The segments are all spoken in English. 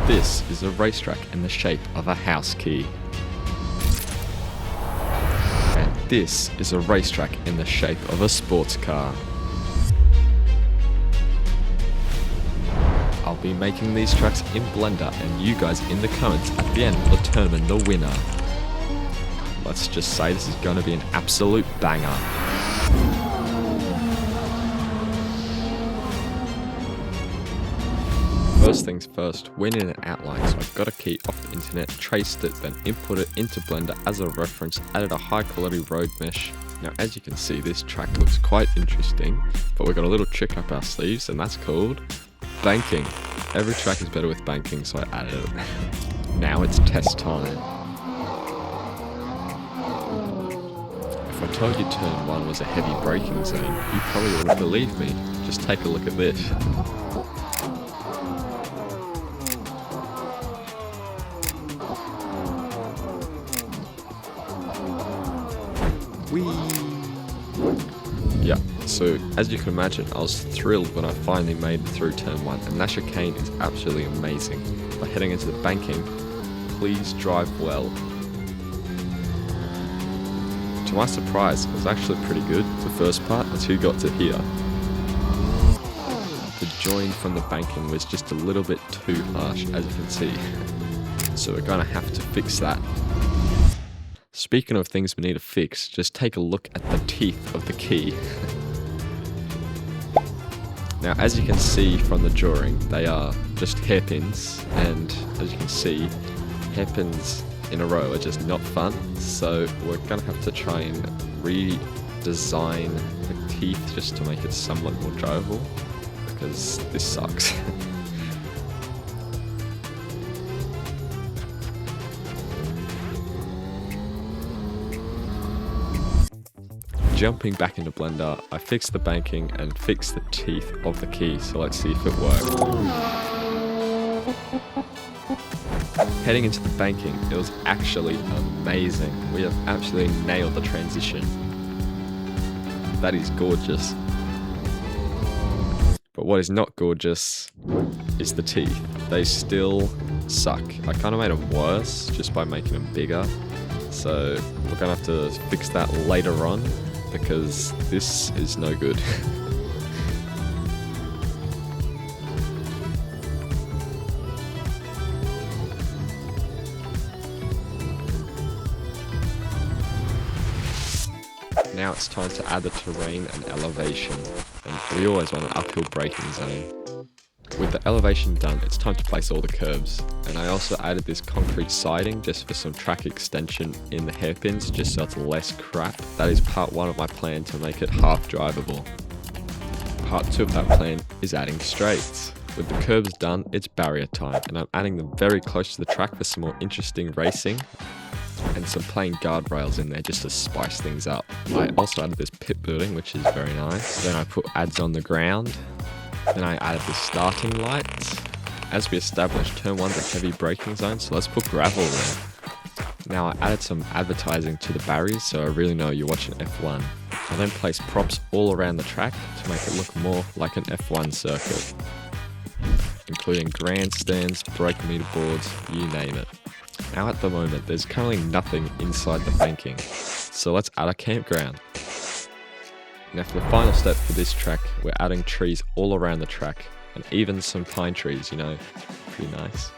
This is a racetrack in the shape of a house key. And this is a racetrack in the shape of a sports car. I'll be making these tracks in Blender, and you guys in the comments at the end will determine the winner. Let's just say this is going to be an absolute banger. First things first, went in an outline, so I got a key off the internet, traced it, then input it into Blender as a reference, added a high quality road mesh. Now as you can see, this track looks quite interesting, but we've got a little trick up our sleeves, and that's called banking. Every track is better with banking, so I added it. Now it's test time. If I told you turn 1 was a heavy braking zone, you probably wouldn't believe me. Just take a look at this. Yeah, so as you can imagine, I was thrilled when I finally made it through turn 1, and that chicane is absolutely amazing. By heading into the banking, please drive well. To my surprise, it was actually pretty good, the first part, until you got to here. The join from the banking was just a little bit too harsh, as you can see. So we're gonna have to fix that. Speaking of things we need to fix, just take a look at the teeth of the key. Now as you can see from the drawing, they are just hairpins, and as you can see, hairpins in a row are just not fun, so we're gonna have to try and redesign the teeth just to make it somewhat more drivable, because this sucks. Jumping back into Blender, I fixed the banking and fixed the teeth of the key, so let's see if it worked. Heading into the banking, it was actually amazing. We have absolutely nailed the transition. That is gorgeous. But what is not gorgeous is the teeth. They still suck. I kind of made them worse just by making them bigger. So we're gonna have to fix that later on, because this is no good. Now it's time to add the terrain and elevation, and we always want an uphill braking zone. With the elevation done, it's time to place all the curves, and I also added this concrete siding just for some track extension in the hairpins, just so it's less crap. That is part 1 of my plan to make it half drivable. Part 2 of that plan is adding straights. With the curbs done, it's barrier time, and I'm adding them very close to the track for some more interesting racing, and some plain guardrails in there just to spice things up. I also added this pit building, which is very nice. Then I put ads on the ground. Then I added the starting lights. As we established, turn 1's a heavy braking zone, so let's put gravel there. Now I added some advertising to the barriers, so I really know you're watching F1. I then placed props all around the track to make it look more like an F1 circuit, including grandstands, brake meter boards, you name it. Now at the moment, there's currently nothing inside the banking, so let's add a campground. Now for the final step for this track, we're adding trees all around the track, and even some pine trees, you know, pretty nice.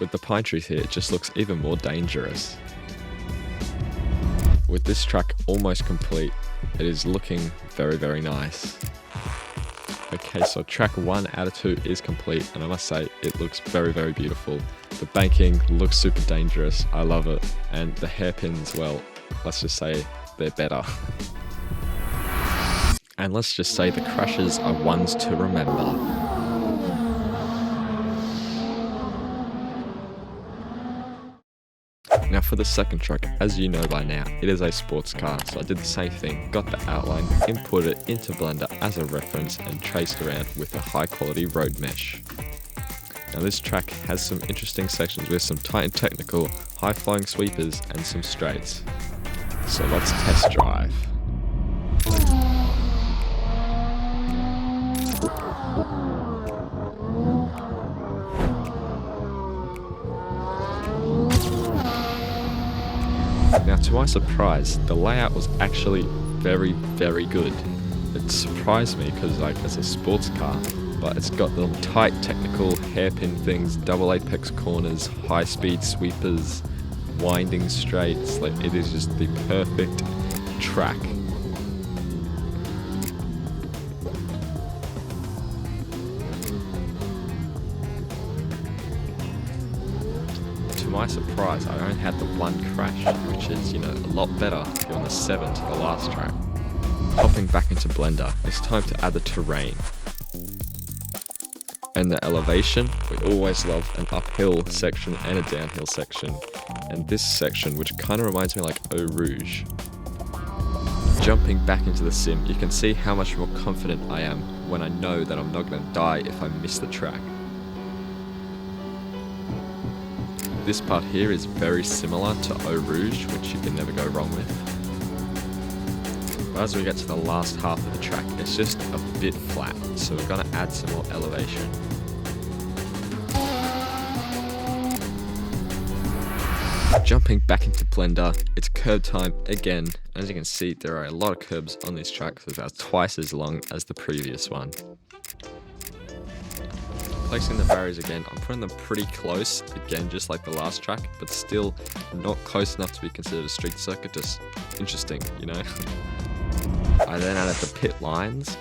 With the pine trees here, it just looks even more dangerous. With this track almost complete, it is looking very, very nice. Okay, so track 1 out of 2 is complete, and I must say, it looks very, very beautiful. The banking looks super dangerous, I love it, and the hairpins, well, let's just say they're better. And let's just say the crashes are ones to remember. Now for the second track, as you know by now, it is a sports car, so I did the same thing, got the outline, imported it into Blender as a reference, and traced around with a high quality road mesh. Now this track has some interesting sections with some tight and technical, high flying sweepers and some straights. So let's test drive. Now, to my surprise, the layout was actually very, very good. It surprised me because, like, it's a sports car, but it's got the tight technical hairpin things, double apex corners, high-speed sweepers, winding straights. Like, it is just the perfect track. To my surprise, I only had the one crash, which is, a lot better if you're on the 7 to the last track. Hopping back into Blender, it's time to add the terrain. And the elevation, we always love an uphill section and a downhill section. And this section, which kind of reminds me like Eau Rouge. Jumping back into the sim, you can see how much more confident I am when I know that I'm not going to die if I miss the track. This part here is very similar to Eau Rouge, which you can never go wrong with. But as we get to the last half of the track, it's just a bit flat, so we're going to add some more elevation. Jumping back into Blender, it's curb time again. As you can see, there are a lot of curbs on this track, so it's about twice as long as the previous one. Placing the barriers again, I'm putting them pretty close, again just like the last track, but still not close enough to be considered a street circuit, just interesting, I then added the pit lines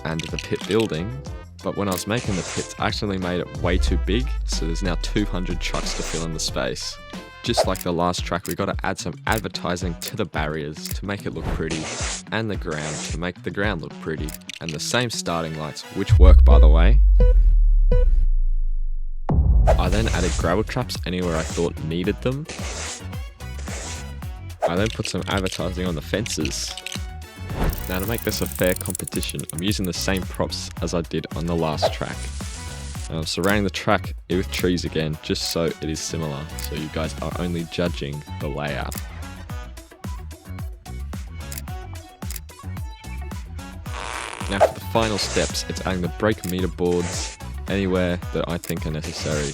and the pit building, but when I was making the pits, I actually made it way too big, so there's now 200 trucks to fill in the space. Just like the last track, we got to add some advertising to the barriers to make it look pretty, and the ground to make the ground look pretty, and the same starting lights, which work by the way. I then added gravel traps anywhere I thought needed them. I then put some advertising on the fences. Now to make this a fair competition, I'm using the same props as I did on the last track. I'm surrounding the track with trees again, just so it is similar, so you guys are only judging the layout. Now for the final steps, it's adding the brake meter boards anywhere that I think are necessary,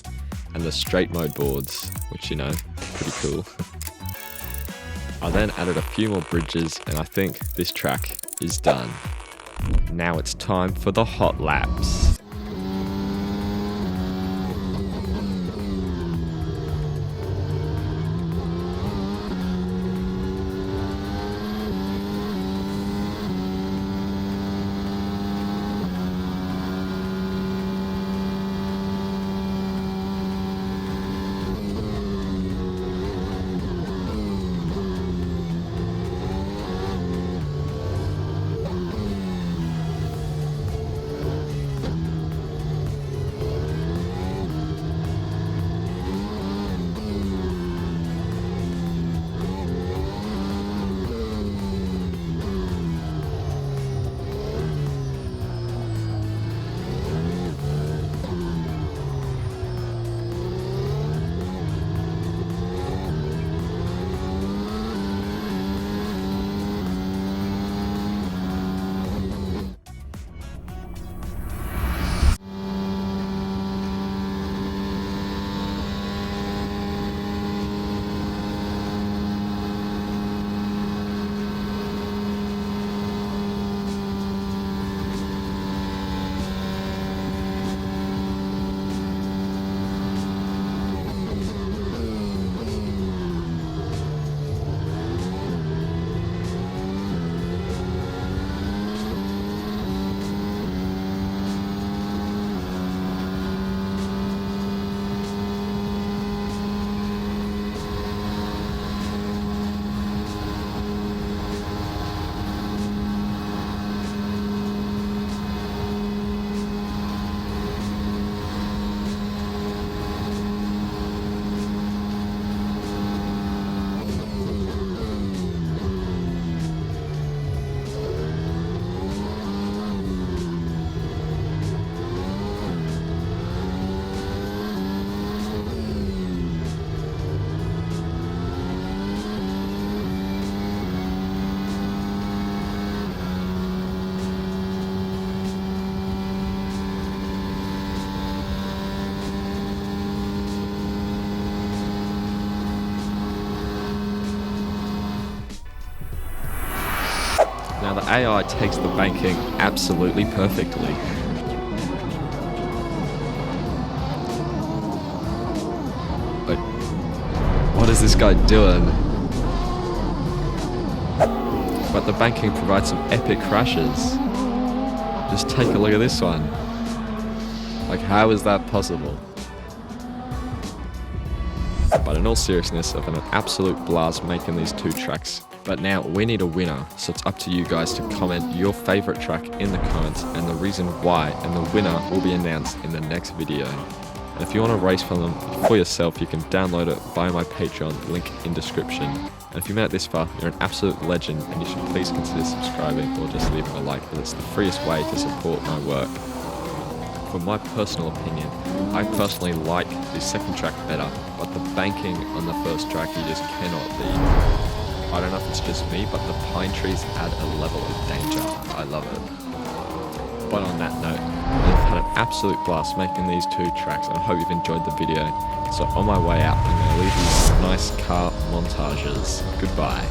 and the straight mode boards, which pretty cool. I then added a few more bridges, and I think this track is done. Now it's time for the hot laps. Now the AI takes the banking absolutely perfectly. But what is this guy doing? But the banking provides some epic crashes. Just take a look at this one. Like, how is that possible? But in all seriousness, I've been an absolute blast making these 2 tracks. But now we need a winner, so it's up to you guys to comment your favorite track in the comments and the reason why, and the winner will be announced in the next video. And if you want to race for them for yourself, you can download it via my Patreon, link in description. And if you made it this far, you're an absolute legend, and you should please consider subscribing or just leaving a like, as it's the freest way to support my work. For my personal opinion, I personally like the second track better, but the banking on the first track you just cannot beat. I don't know if it's just me, but the pine trees add a level of danger. I love it. But on that note, I've had an absolute blast making these 2 tracks, and I hope you've enjoyed the video. So on my way out, I'm going to leave these nice car montages. Goodbye.